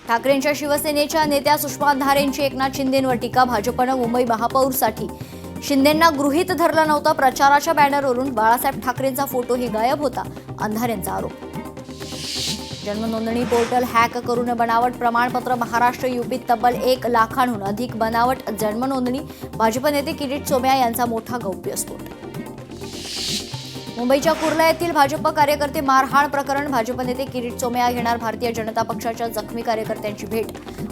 ठाकरेंच्या शिवसेनेच्या नेत्या सुषमा अंधारेंची एकनाथ शिंदेंवर टीका. भाजपनं मुंबई महापौरसाठी शिंदेंना गृहीत धरलं नव्हतं. प्रचाराच्या बॅनरवरून बाळासाहेब ठाकरेंचा फोटोही गायब होता, अंधारेंचा आरोप. जन्मनोंदणी पोर्टल हॅक करून बनावट प्रमाणपत्र. महाराष्ट्र यूपीत तब्बल 1 लाखांहून अधिक बनावट जन्मनोंदणी. भाजप नेते किरीट सोमय्या यांचा मोठा गौप्यस्फोट. मुंबईच्या कुर्ला येथील भाजप कार्यकर्ते मारहाण प्रकरण. भाजप नेते किरीट सोमय्या घेणार भारतीय जनता पक्षाच्या जखमी कार्यकर्त्यांची भेट.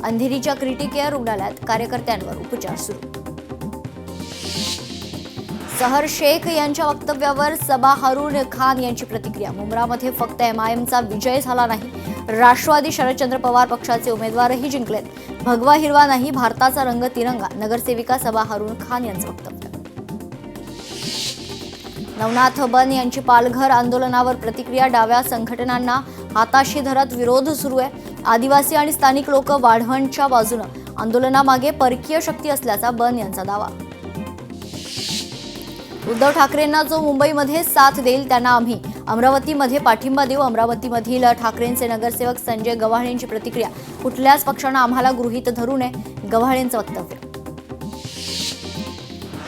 अंधेरीच्या क्रिटिकेअर रुग्णालयात कार्यकर्त्यांवर उपचार सुरू. सहर शेख यांच्या वक्तव्यावर सबा हारून खान यांची प्रतिक्रिया. मुंब्रामध्ये फक्त एमआयएमचा विजय झाला नाही, राष्ट्रवादी शरदचंद्र पवार पक्षाचे उमेदवारही जिंकलेत. भगवा हिरवा नाही, भारताचा रंग तिरंगा. नगरसेविका सबा हारून खान यांचं वक्तव्य. नवनाथ बन यांची पालघर आंदोलनावर प्रतिक्रिया. डाव्या संघटनांना हाताशी धरत विरोध सुरू आहे. आदिवासी आणि स्थानिक लोक वाढवणच्या बाजूनं. आंदोलनामागे परकीय शक्ती असल्याचा बन यांचा दावा. उद्धव ठाकरेंना जो मुंबईमध्ये साथ देईल त्यांना आम्ही अमरावतीमध्ये पाठिंबा देऊ. अमरावतीमधील ठाकरेंचे नगरसेवक संजय गव्हाळेंची प्रतिक्रिया. कुठल्याच पक्षानं आम्हाला गृहीत धरू नये, गव्हाळेंचं वक्तव्य.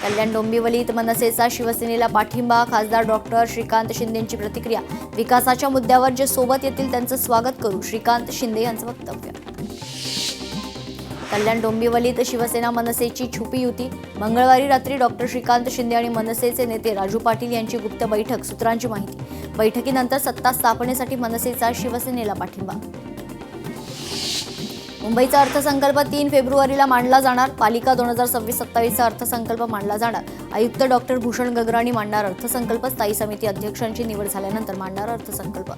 कल्याण डोंबिवलीत मनसेचा शिवसेनेला पाठिंबा. खासदार डॉक्टर श्रीकांत शिंदेंची प्रतिक्रिया. विकासाच्या मुद्द्यावर जे सोबत येतील त्यांचं स्वागत करू, श्रीकांत शिंदे यांचं वक्तव्य. कल्याण डोंबिवलीत शिवसेना मनसेची छुपी युती. मंगळवारी रात्री डॉक्टर श्रीकांत शिंदे आणि मनसेचे नेते राजू पाटील यांची गुप्त बैठक. सूत्रांची माहिती. बैठकीनंतर सत्ता स्थापनेसाठी मनसेचा शिवसेनेला पाठिंबा. मुंबईचा अर्थसंकल्प 3 फेब्रुवारीला मांडला जाणार. पालिका 2026-27चा अर्थसंकल्प मांडला जाणार. आयुक्त डॉक्टर भूषण गगराणी मांडणार अर्थसंकल्प. स्थायी समिती अध्यक्षांची निवड झाल्यानंतर मांडणार अर्थसंकल्प.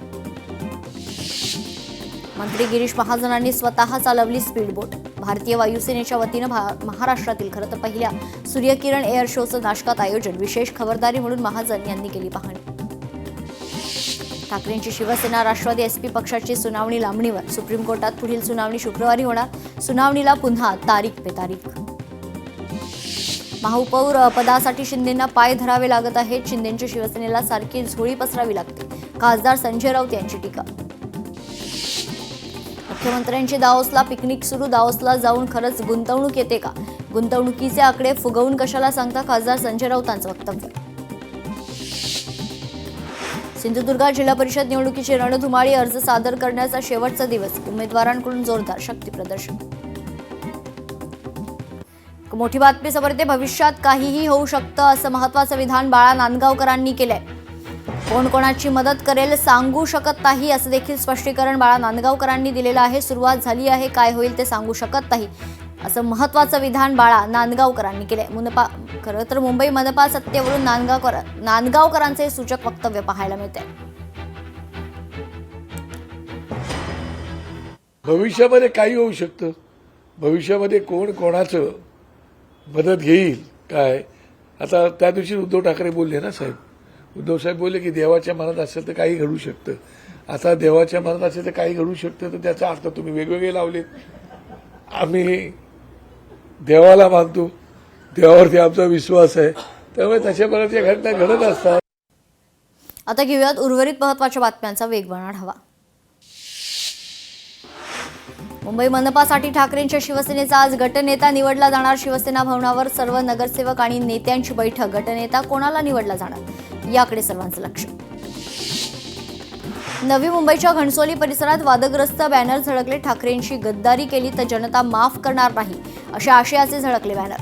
मंत्री गिरीश महाजनांनी स्वतः चालवली स्पीडबोट. भारतीय वायुसेनेच्या वतीनं महाराष्ट्रातील खरं तर पहिल्या सूर्यकिरण एअर शोचं नाशकात आयोजन. विशेष खबरदारी म्हणून महाजन यांनी केली पाहणी. ठाकरेंची शिवसेना राष्ट्रवादी एसपी पक्षाची सुनावणी लांबणीवर. सुप्रीम कोर्टात पुढील सुनावणी शुक्रवारी होणार. सुनावणीला पुन्हा तारीख पे तारीख. महापौर पदासाठी शिंदेंना पाय धरावे लागत आहेत. शिंदेंच्या शिवसेनेला सारखी झोळी पसरावी लागते. खासदार संजय राऊत यांची टीका. मुख्यमंत्र्यांची दाओसला पिकनिक सुरू. दाओसला जाऊन खरंच गुंतवणूक येते का? गुंतवणुकीचे आकडे फुगवून कशाला सांगता? खासदार संजय राऊतांचं वक्तव्य. सिंधुदुर्गात जिल्हा परिषद निवडणुकीची रणधुमाळी. अर्ज सादर करण्याचा शेवटचा दिवस. उमेदवारांकडून जोरदार शक्ती प्रदर्शन. मोठी बातमी समोर येते. भविष्यात काहीही होऊ शकतं असं महत्त्वाचं विधान बाळा नांदगावकरांनी केलंय. कोण कोणाची मदत करेल सांगू शकत नाही असं देखील स्पष्टीकरण बाळा नांदगावकरांनी दिलेलं आहे. सुरुवात झाली आहे, काय होईल ते सांगू शकत नाही असं महत्त्वाचं विधान बाळा नांदगावकरांनी केलंय. खरं तर मुंबई मनपा सत्तेवरून नांदगावकरांचे सूचक वक्तव्य पाहायला मिळते. भविष्यामध्ये काही होऊ शकतं. भविष्यामध्ये कोण कोणाचं मदत घेईल काय. आता त्या दिवशी उद्धव ठाकरे बोलले ना साहेब. उद्धव साहेब बोलले की देवाच्या मनात असेल तर काही घडू शकतं. आता देवाच्या मनात असेल तर काही घडू शकतं, तर त्याचा अर्थ तुम्ही वेगवेगळे लावलेत. आम्ही देवाला मानतो, देवावरती आमचा विश्वास आहे, त्यामुळे तशा प्रकारच्या घटना घडत असतात. आता घेऊयात उर्वरित महत्त्वाच्या बातम्यांचा वेगवान आढावा. मुंबई मनपासाठी ठाकरेंच्या शिवसेनेचा आज गटनेता निवडला जाणार. शिवसेना भवनावर सर्व नगरसेवक आणि नेत्यांची बैठक. गटनेता कोणाला निवडला जाणार याकडे सर्वांचं लक्ष. नवी मुंबईच्या घणसोली परिसरात वादग्रस्त बॅनर झळकले. ठाकरेंची गद्दारी केली तर जनता माफ करणार नाही अशा आशयाचे झळकले बॅनर.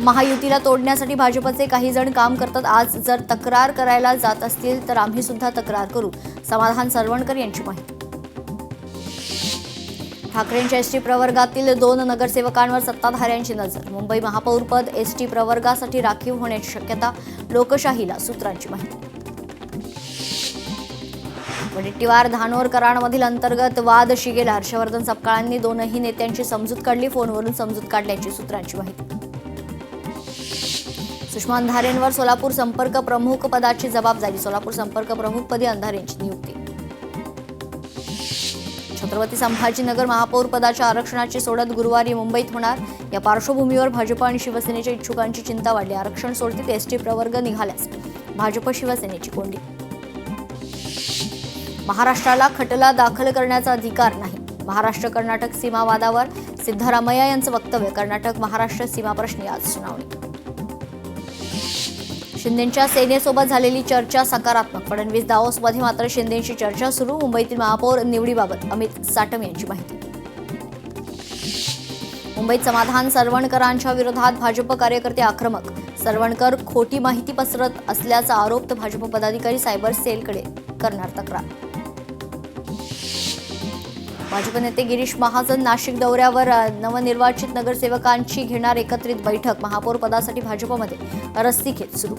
महायुतीला तोडण्यासाठी भाजपचे काही जण काम करतात. आज जर तक्रार करायला जात असतील तर आम्ही सुद्धा तक्रार करू. समाधान सरवणकर यांची माहिती. ठाकरेंच्या एसटी प्रवर्गातील 2 नगरसेवकांवर सत्ताधाऱ्यांची नजर. मुंबई महापौरपद एसटी प्रवर्गासाठी राखीव होण्याची शक्यता. लोकशाहीला सूत्रांची माहिती. वडेट्टीवार धानोर कराडमधील अंतर्गत वाद शिगेला. हर्षवर्धन सपकाळांनी दोनही नेत्यांची समजूत काढली. फोनवरून समजूत काढल्याची सूत्रांची माहिती. सुषमा अंधारेंवर सोलापूर संपर्क प्रमुख पदाची जबाबदारी. सोलापूर संपर्क प्रमुखपदी अंधारेंची नियुक्ती. छत्रपती संभाजीनगर महापौर पदाच्या आरक्षणाची सोडत गुरुवारी मुंबईत होणार. या पार्श्वभूमीवर भाजप आणि शिवसेनेच्या इच्छुकांची चिंता वाढली. आरक्षण सोडतीत एसटी प्रवर्ग निघाल्यास भाजप शिवसेनेची कोंडी. महाराष्ट्राला खटला दाखल करण्याचा अधिकार नाही. महाराष्ट्र कर्नाटक सीमा वादावर सिद्धरामय्या यांचं वक्तव्य. कर्नाटक महाराष्ट्र सीमा प्रश्नी आज सुनावणी. शिंदेंच्या सेनेसोबत झालेली चर्चा सकारात्मक. फडणवीस दाओसमध्ये मात्र शिंदेंची चर्चा सुरू. मुंबईतील महापौर निवडीबाबत अमित साटम यांची माहिती. मुंबईत समाधान सरवणकरांच्या विरोधात भाजप कार्यकर्ते आक्रमक. सरवणकर खोटी माहिती पसरत असल्याचा आरोप. तर भाजप पदाधिकारी सायबर सेलकडे करणार तक्रार. भाजप नेते गिरीश महाजन नाशिक दौऱ्यावर. नवनिर्वाचित नगरसेवकांची घेणार एकत्रित बैठक. महापौर पदासाठी भाजपमध्ये रस्सीखेच सुरू.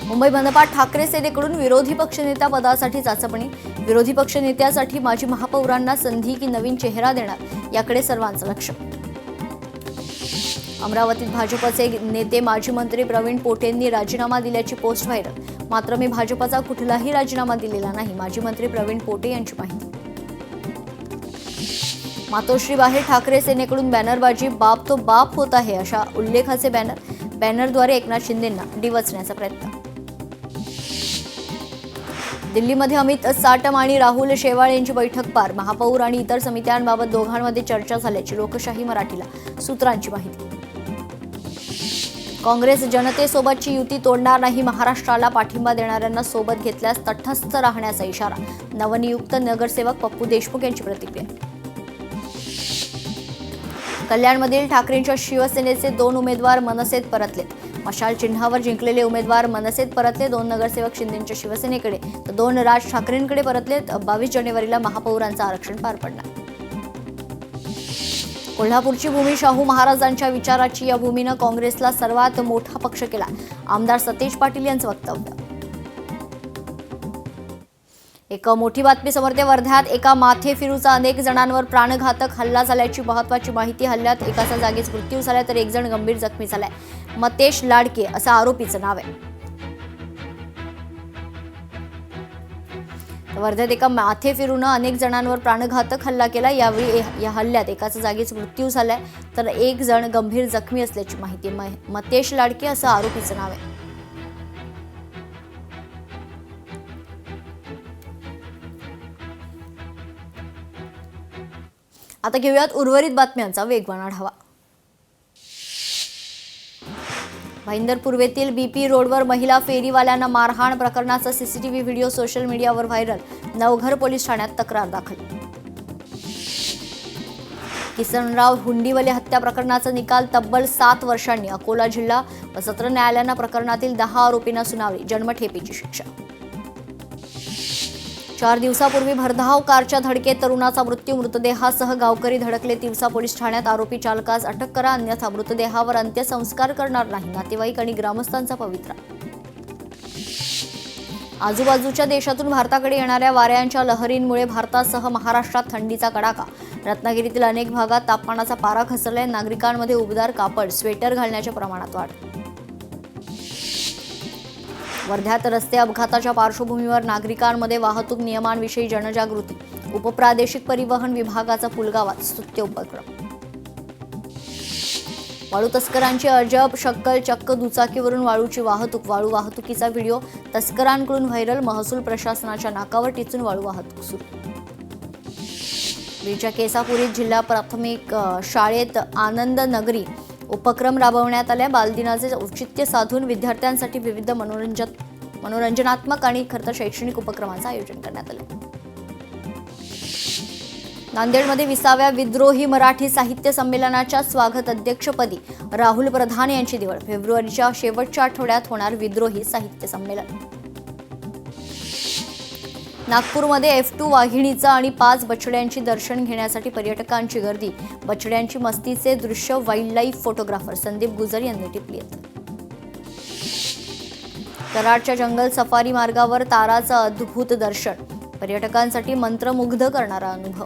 मुंबई मनपा ठाकरे सेनेकडून विरोधी पक्षनेता पदासाठी चाचपणी. विरोधी पक्षनेत्यासाठी माजी महापौरांना संधी की नवीन चेहरा देणार, याकडे सर्वांचं लक्ष. अमरावतीत भाजपचे नेते माजी मंत्री प्रवीण पोटेंनी राजीनामा दिल्याची पोस्ट व्हायरल. मात्र मी भाजपचा कुठलाही राजीनामा दिलेला नाही, माजी मंत्री प्रवीण पोटे यांची माहिती. मातोश्रीबाहेर ठाकरे सेनेकडून बॅनरबाजी. बाप तो बाप होत आहे अशा उल्लेखाचे बॅनरद्वारे एकनाथ शिंदेंना डिवचण्याचा प्रयत्न. दिल्लीमध्ये अमित साटम आणि राहुल शेवाळ यांची बैठक पार. महापौर आणि इतर समित्यांबाबत दोघांमध्ये चर्चा झाल्याची लोकशाही मराठीला सूत्रांची माहिती. काँग्रेस जनतेसोबतची युती तोडणार नाही. महाराष्ट्राला पाठिंबा देणाऱ्यांना सोबत घेतल्यास तटस्थ राहण्याचा इशारा. नवनियुक्त नगरसेवक पप्पू देशमुख यांची प्रतिक्रिया. कल्याणमधील ठाकरेंच्या शिवसेनेचे 2 उमेदवार मनसेत परतलेत. मशाल चिन्हावर जिंकलेले उमेदवार मनसेत परतले. 2 नगरसेवक शिंदेंच्या शिवसेनेकडे तर 2 राज ठाकरेंकडे परतलेत. 22 जानेवारीला महापौरांचं आरक्षण पार पडणार. कोल्हापूरची भूमी शाहू महाराजांच्या विचाराची. या भूमीनं काँग्रेसला सर्वात मोठा पक्ष केला. आमदार सतेज पाटील यांचं वक्तव्य. एक मोठी बातमी समोर येते. वर्ध्यात एका माथेफिरूचा अनेक जणांवर प्राणघातक हल्ला झाल्याची महत्त्वाची माहिती. हल्ल्यात एकाचा जागीच मृत्यू झालाय तर 1 जण गंभीर जखमी झालाय. मतेश लाडके असं आरोपीचं नाव आहे. वर्ध्यात एका माथेफिरूनं अनेक जणांवर प्राणघातक हल्ला केला. यावेळी या हल्ल्यात एकाचा जागीच मृत्यू झालाय तर 1 जण गंभीर जखमी असल्याची माहिती. मतेश लाडके असं आरोपीचं नाव आहे. आता घेऊयात उर्वरित बातम्यांचा वेगवान आढावा. भाईंदर पूर्वेतील बीपी रोडवर महिला फेरीवाल्यांना मारहाण प्रकरणाचा सीसीटीव्ही व्हिडिओ सोशल मीडियावर व्हायरल. नवघर पोलीस ठाण्यात तक्रार दाखल. किसनराव हुंडीवले हत्या प्रकरणाचा निकाल तब्बल 7 वर्षांनी. अकोला जिल्हा व सत्र न्यायालयानं प्रकरणातील 10 आरोपींना सुनावली. जन्मठेपेची शिक्षा. 4 दिवसापूर्वी भरधाव कारच्या धडकेत तरुणाचा मृत्यू. मृतदेहासह गावकरी धडकले. तिवसा पोलीस ठाण्यात आरोपी चालकास अटक करा, अन्यथा मृतदेहावर अंत्यसंस्कार करणार नाही. नातेवाईक आणि ग्रामस्थांचा पवित्रा. आजूबाजूच्या देशातून भारताकडे येणाऱ्या वाऱ्यांच्या लहरींमुळे भारतासह महाराष्ट्रात थंडीचा कडाका. रत्नागिरीतील अनेक भागात तापमानाचा पारा घसरलाय. नागरिकांमध्ये उबदार कापड, स्वेटर घालण्याच्या प्रमाणात वाढ. वर्ध्यात रस्ते अपघाताच्या पार्श्वभूमीवर नागरिकांमध्ये वाहतूक नियमांविषयी जनजागृती. उपप्रादेशिक परिवहन विभागाचा पुलगावात स्तुत्य उपक्रम. वाळू तस्करांची अजब शक्कल. चक्क दुचाकीवरून वाळूची वाहतूक. वाळू वाहतुकीचा व्हिडिओ तस्करांकडून व्हायरल. महसूल प्रशासनाच्या नाकावर टिचून वाळू वाहतूक सुरू. बीडच्या केसापुरीत जिल्हा प्राथमिक शाळेत आनंद नगरी उपक्रम राबवण्यात आले. बालदिनाचे औचित्य साधून विद्यार्थ्यांसाठी विविध मनोरंजनात्मक आणि खरतर शैक्षणिक उपक्रमांचं आयोजन करण्यात आले. नांदेडमध्ये 20व्या विद्रोही मराठी साहित्य संमेलनाच्या स्वागत अध्यक्षपदी राहुल प्रधान यांची निवड. फेब्रुवारीच्या शेवटच्या आठवड्यात होणार विद्रोही साहित्य संमेलन. नागपूरमध्ये F2 वाघिणीचा आणि 5 बछड्यांची दर्शन घेण्यासाठी पर्यटकांची गर्दी. बछड्यांची मस्तीचे दृश्य वाईल्ड लाईफ फोटोग्राफर संदीप गुजर यांनी टिपली आहेत. कराडच्या जंगल सफारी मार्गावर ताराचं अद्भुत दर्शन. पर्यटकांसाठी मंत्रमुग्ध करणारा अनुभव.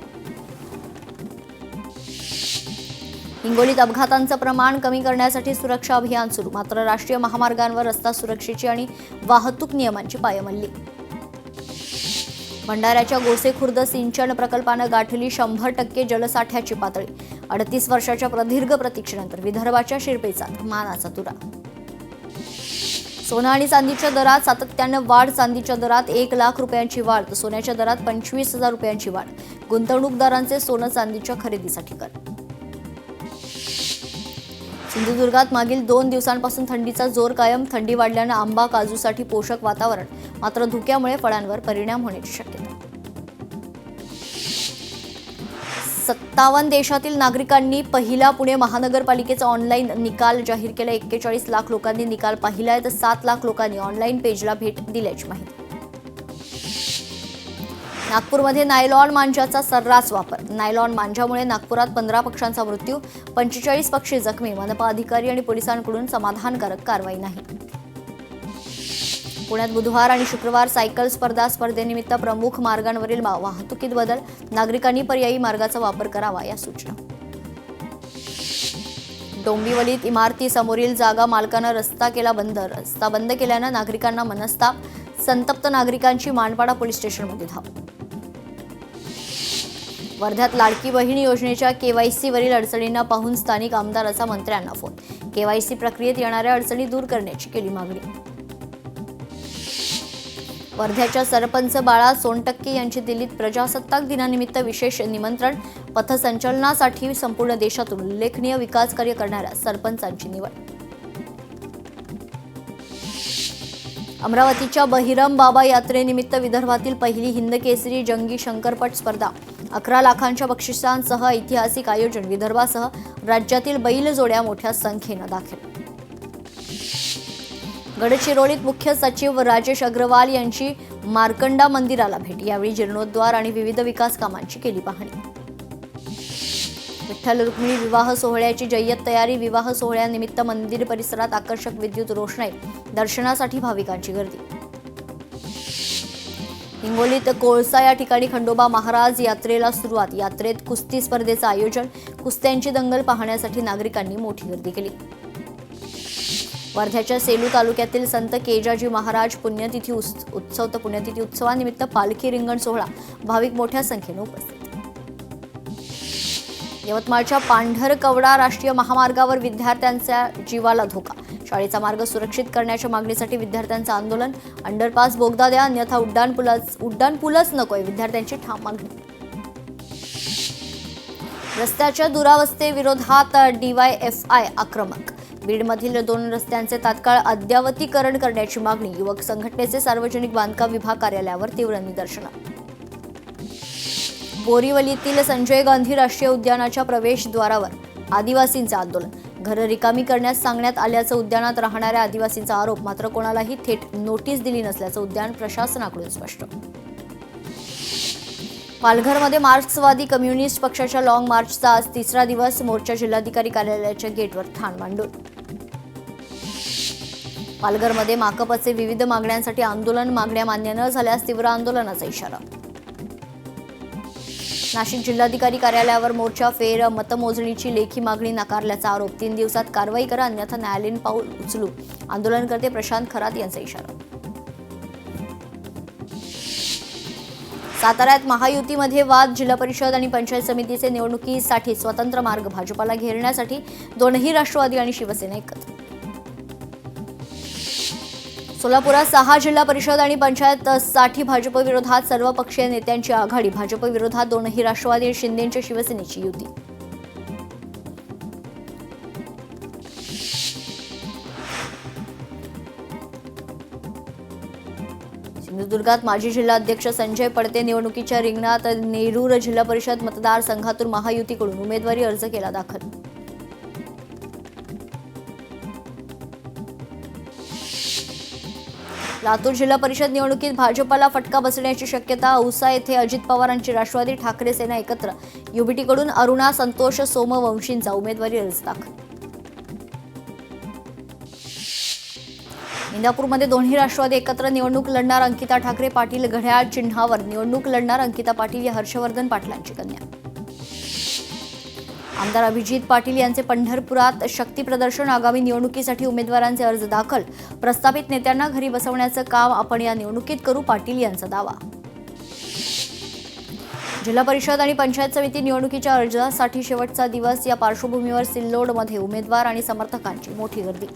हिंगोलीत अपघातांचं प्रमाण कमी करण्यासाठी सुरक्षा अभियान सुरू. मात्र राष्ट्रीय महामार्गांवर रस्ता सुरक्षेची आणि वाहतूक नियमांची पायमल्ली. भंडाऱ्याच्या गोसेखुर्द सिंचन प्रकल्पानं गाठली 100% जलसाठ्याची पातळी. 38 वर्षाच्या प्रदीर्घ प्रतीक्षेनंतर विदर्भाच्या शिरपेचात मानाचा तुरा. सोनं आणि चांदीच्या दरात सातत्यानं वाढ. चांदीच्या दरात 1 लाख रुपयांची वाढ तर सोन्याच्या दरात 25,000 रुपयांची वाढ. गुंतवणूकदारांचे सोनं चांदीच्या खरेदीसाठी कर. सिंधुदुर्गात मागील 2 दिवसांपासून थंडीचा जोर कायम. थंडी वाढल्यानं आंबा काजूसाठी पोषक वातावरण, मात्र धुक्यामुळे फळांवर परिणाम होण्याची शक्यता. 57 देशातील नागरिकांनी पहिला पुणे महानगरपालिकेचा ऑनलाईन निकाल जाहीर केला. 41 लाख लोकांनी निकाल पाहिलाय तर 7 लाख लोकांनी ऑनलाईन पेजला भेट दिल्याची माहिती. नागपूरमध्ये नायलॉन मांजाचा सर्रास वापर. नायलॉन मांजामुळे नागपुरात 15 पक्ष्यांचा मृत्यू, 45 पक्षी जखमी. मनपा अधिकारी आणि पोलिसांकडून समाधानकारक कारवाई नाही. पुण्यात बुधवार आणि शुक्रवार सायकल स्पर्धेनिमित्त प्रमुख मार्गांवरील वाहतुकीत बदल. नागरिकांनी पर्यायी मार्गाचा वापर करावा या सूचना. डोंबिवलीत इमारती समोरील जागा मालकानं रस्ता केला बंद. रस्ता बंद केल्यानं नागरिकांना मनस्ताप. संतप्त नागरिकांची मानपाडा पोलीस स्टेशनमध्ये धाव. वर्ध्यात लाडकी बहीण योजनेच्या केवायसीवरील अडचणींना पाहून स्थानिक आमदाराचा मंत्र्यांना फोन. केवायसी प्रक्रियेत येणाऱ्या अडचणी दूर करण्याची केली मागणी. वर्ध्याच्या सरपंच बाळा सोनटक्के यांची दिल्लीत प्रजासत्ताक दिनानिमित्त विशेष निमंत्रण. पथसंचलनासाठी संपूर्ण देशातून उल्लेखनीय विकास कार्य करणाऱ्या सरपंचांची निवड. अमरावतीच्या बहिरम बाबा यात्रेनिमित्त विदर्भातील पहिली हिंदकेसरी जंगी शंकरपट स्पर्धा. 11 लाखांच्या बक्षिसांसह ऐतिहासिक आयोजन. विदर्भासह राज्यातील बैलजोड्या मोठ्या संख्येनं दाखल. गडचिरोलीत मुख्य सचिव राजेश अग्रवाल यांची मार्कंडा मंदिराला भेट. यावेळी जीर्णोद्धार आणि विविध विकास कामांची केली पाहणी. विठ्ठल रुक्मिणी विवाह सोहळ्याची जय्यत तयारी. विवाह सोहळ्यानिमित्त मंदिर परिसरात आकर्षक विद्युत रोषणाई. दर्शनासाठी भाविकांची गर्दी. हिंगोलीत कोळसा या ठिकाणी खंडोबा महाराज यात्रेला सुरुवात. यात्रेत कुस्ती स्पर्धेचं आयोजन. कुस्त्यांची दंगल पाहण्यासाठी नागरिकांनी मोठी गर्दी केली. वर्ध्याच्या सेलू तालुक्यातील संत केजाजी महाराज पुण्यतिथी उत्सव तर पुण्यतिथी उत्सवानिमित्त पालखी रिंगण सोहळा. भाविक मोठ्या संख्येनं उपस्थित. यवतमाळच्या पांढरकवडा राष्ट्रीय महामार्गावर विद्यार्थ्यांच्या जीवाला धोका. शाळेचा मार्ग सुरक्षित करण्याच्या मागणीसाठी विद्यार्थ्यांचं आंदोलन. अंडरपास बोगदा द्या अन्यथा उड्डाणपूलच नकोय. विद्यार्थ्यांची ठाम मागणी. रस्त्याच्या दुरावस्थेविरोधात DYFI आक्रमक. बीडमधील 2 रस्त्यांचे तात्काळ अद्यावतीकरण करण्याची मागणी. युवक संघटनेचे सार्वजनिक बांधकाम विभाग कार्यालयावर तीव्र निदर्शनं. बोरिवलीतील संजय गांधी राष्ट्रीय उद्यानाच्या प्रवेशद्वारावर आदिवासींचं आंदोलन. घरं रिकामी करण्यास सांगण्यात आल्याचं उद्यानात राहणाऱ्या आदिवासींचा आरोप. मात्र कोणालाही थेट नोटीस दिली नसल्याचं उद्यान प्रशासनाकडून स्पष्ट. पालघरमध्ये मार्क्सवादी कम्युनिस्ट पक्षाच्या लॉंग मार्चचा आज 3रा दिवस. मोर्चा जिल्हाधिकारी कार्यालयाच्या गेटवर ठाण मांडून. पालघरमध्ये माकपचे विविध मागण्यांसाठी आंदोलन. मागण्या मान्य न झाल्यास तीव्र आंदोलनाचा इशारा. नाशिक जिल्हाधिकारी कार्यालयावर मोर्चा. फेर मतमोजणीची लेखी मागणी नाकारल्याचा आरोप. 3 दिवसात कारवाई करा अन्यथा न्यायालयीन पाऊल उचलू. आंदोलनकर्ते प्रशांत खरात यांचा इशारा. साताऱ्यात महायुतीमध्ये वाद. जिल्हा परिषद आणि पंचायत समितीचे निवडणुकीसाठी स्वतंत्र मार्ग. भाजपाला घेरण्यासाठी दोनही राष्ट्रवादी आणि शिवसेना एकत्र. सोलापुरात 6 जिल्हा परिषद आणि पंचायतसाठी भाजप विरोधात सर्वपक्षीय नेत्यांची आघाडी. भाजप विरोधात दोनही राष्ट्रवादी आणि शिंदेच्या शिवसेनेची युती. सिंधुदुर्गात माजी जिल्हाध्यक्ष संजय पडते निवडणुकीच्या रिंगणात. नेरूर जिल्हा परिषद मतदारसंघातून महायुतीकडून उमेदवारी अर्ज केला दाखल. लातूर जिल्हा परिषद निवडणुकीत भाजपाला फटका बसण्याची शक्यता. औसा येथे अजित पवारांची राष्ट्रवादी ठाकरे सेना एकत्र. युबीटीकडून अरुणा संतोष सोमवंशींचा उमेदवारी अर्ज दाखल. इंदापूरमध्ये दोन्ही राष्ट्रवादी एकत्र निवडणूक लढणार. अंकिता ठाकरे पाटील घड्याळ चिन्हावर निवडणूक लढणार. अंकिता पाटील या हर्षवर्धन पाटलांची कन्या. आमदार अभिजित पाटील यांचे पंढरपुरात शक्ती प्रदर्शन. आगामी निवडणुकीसाठी उमेदवारांचे अर्ज दाखल. प्रस्थापित नेत्यांना घरी बसवण्याचं काम आपण या निवडणुकीत करू. पाटील यांचा दावा. जिल्हा परिषद आणि पंचायत समिती निवडणुकीच्या अर्जासाठी शेवटचा दिवस. या पार्श्वभूमीवर सिल्लोडमध्ये उमेदवार आणि समर्थकांची मोठी गर्दी.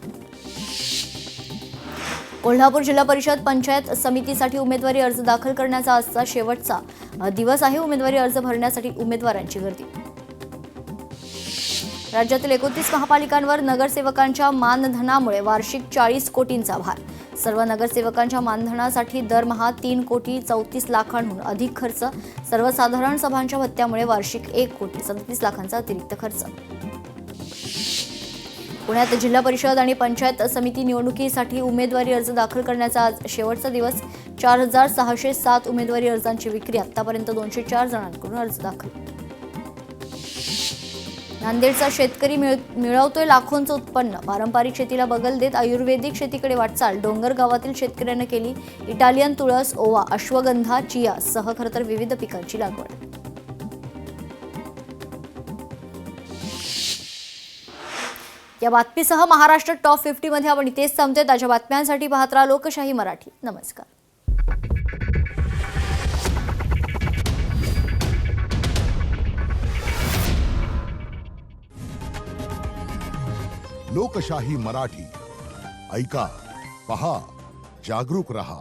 कोल्हापूर जिल्हा परिषद पंचायत समितीसाठी उमेदवारी अर्ज दाखल करण्याचा आजचा शेवटचा दिवस आहे. उमेदवारी अर्ज भरण्यासाठी उमेदवारांची गर्दी. राज्यातील 29 महापालिकांवर नगरसेवकांच्या मानधनामुळे वार्षिक 40 कोटींचा भार. सर्व नगरसेवकांच्या मानधनासाठी दरमहा 3 कोटी 34 लाखांहून अधिक खर्च. सर्वसाधारण सभांच्या भत्त्यामुळे वार्षिक 1 कोटी 37 लाखांचा अतिरिक्त खर्च. पुण्यात जिल्हा परिषद आणि पंचायत समिती निवडणुकीसाठी उमेदवारी अर्ज दाखल करण्याचा आज शेवटचा दिवस. 4607 उमेदवारी अर्जांची विक्री. आतापर्यंत 204 जणांकडून अर्ज दाखल. नांदेडचा शेतकरी मिळवतोय लाखोंचं उत्पन्न. पारंपरिक शेतीला बगल देत आयुर्वेदिक शेतीकडे वाटचाल. डोंगर गावातील शेतकऱ्यांनी केली इटालियन तुळस, ओवा, अश्वगंधा, चिया सह खरं तर विविध पिकांची लागवड. या बातमीसह महाराष्ट्र टॉप 50 मध्ये आपण इथेच थांबतोय. ताज्या बातम्यांसाठी पाहत राहा लोकशाही मराठी. नमस्कार. लोकशाही मराठी ऐका, पहा, जागरूक रहा.